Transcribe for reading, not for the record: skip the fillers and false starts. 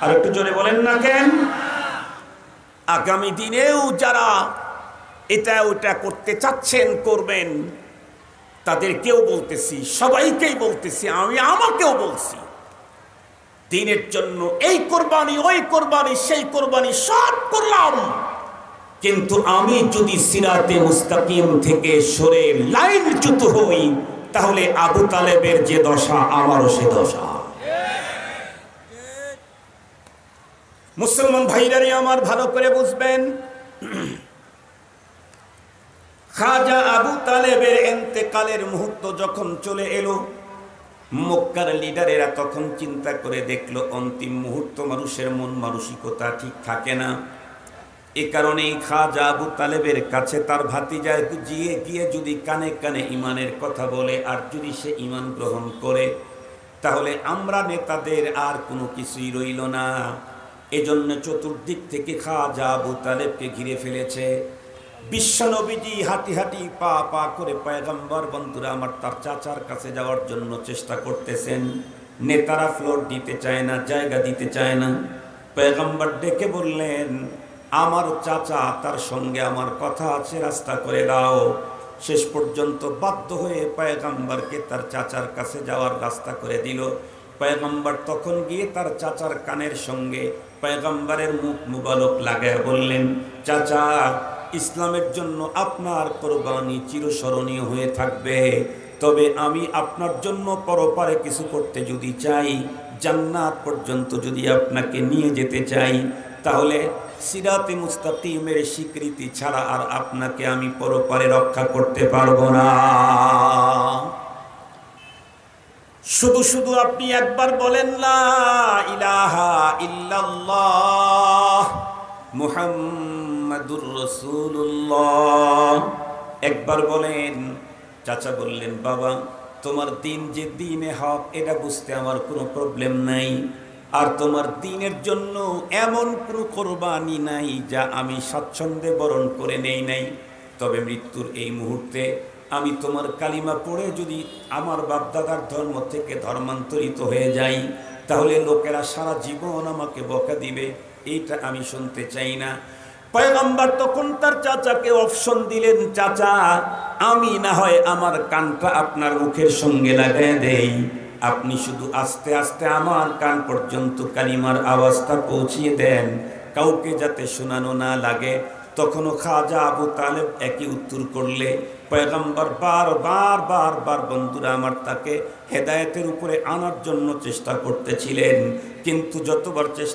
আর একটু জোরে বলেন না কেন? আগামী দিনেও যারা এটা ওটা করতে চাচ্ছেন করবেন, তাদেরকেও বলতেছি, সবাইকেই বলতেছি, আমি আমাকেও বলছি, দিনের জন্য এই কোরবানি ওই কোরবানি সেই কোরবানি সব করলাম, কিন্তু আমি যদি সিরাতে মুস্তাকিম থেকে সরে লাইনচ্যুত হই, তাহলে আবু তালেবের যে দশা আমারও সে দশা। মুসলমান ভাইরানি আমার ভালো করে বুঝবেন, খাজা আবু তালেবের ইন্তেকালের মুহূর্ত যখন চলে এলো, মক্কার লিডারেরা তখন চিন্তা করে দেখলো অন্তিম মুহূর্ত মানুষের মন মানসিকতা ঠিক থাকে না। এ কারণেই খাজা আবু তালেবের কাছে তার ভাতিজা গিয়ে যদি কানে কানে ইমানের কথা বলে, আর যদি সে ইমান গ্রহণ করে, তাহলে আমরা নেতাদের আর কোনো কিছুই রইল না। এজন্য চতুর্দিক থেকে খাজা আবু তালেবকে ঘিরে ফেলেছে। বিশ্বনবীজি হাঁটি হাঁটি পা পা করে পয়গম্বর বন্ধুরা আমার তার চাচার কাছে যাওয়ার জন্য চেষ্টা করতেছেন। নেতারা ফ্লোর দিতে চায় না, জায়গা দিতে চায় না। পয়গম্বর ডেকে বললেন, আমার চাচা, তার সঙ্গে আমার কথা আছে, রাস্তা করে দাও। শেষ পর্যন্ত বাধ্য হয়ে পয়গম্বরকে তার চাচার কাছে যাওয়ার রাস্তা করে দিল। পয়গম্বর তখন গিয়ে তার চাচার কানের সঙ্গে পয়গম্বরের মুখ মুবারক লাগায় বললেন, চাচা, ইসলামের জন্য আপনার কোরবানি চিরস্মরণীয় হয়ে থাকবে, তবে আমি আপনার জন্য পরপারে কিছু করতে যদি চাই, জান্নাত পর্যন্ত যদি আপনাকে নিয়ে যেতে চাই, তাহলে সিরাতে মুস্তাকিমের স্বীকৃতি ছাড়া আর আপনাকে আমি পরপারে রক্ষা করতে পারবো না। শুধু শুধু আপনি একবার বলেন লা ইলাহা ইল্লাল্লাহ মুহাম্মাদুর রাসূলুল্লাহ, একবার বলেন। চাচা বললেন, বাবা, তোমার দিন যে দিনে হক, এটা বুঝতে আমার কোনো প্রবলেম নাই, আর তোমার দিনের জন্য এমন কোনো কোরবানি নাই যা আমি স্বাচ্ছন্দ্যে বরণ করে নেই নাই। তবে মৃত্যুর এই মুহূর্তে আমি তোমার কালিমা পড়ে যদি আমার বাপদাদার ধর্ম থেকে ধর্মান্তরিত হয়ে যাই, তাহলে লোকেরা সারা জীবন আমাকে বকা দিবে, এইটা আমি শুনতে চাই না। পয়গম্বর তখন তার চাচাকে অপশন দিলেন, চাচা, আমি না হয় আমার কানটা আপনার মুখের সঙ্গে লাগায় দেই, আপনি শুধু আস্তে আস্তে আমার কান পর্যন্ত কালিমার আওয়াজটা পৌঁছিয়ে দেন, কাউকে যাতে শোনানো না লাগে। তখনও খাজা আবু তালেব একই উত্তর করলে পয়গম্বর বারবার বন্ধুরা আমার তাকে হেদায়েতের উপরে আনার জন্য চেষ্টা করতেছিলেন, কিন্তু যতবার চেষ্টা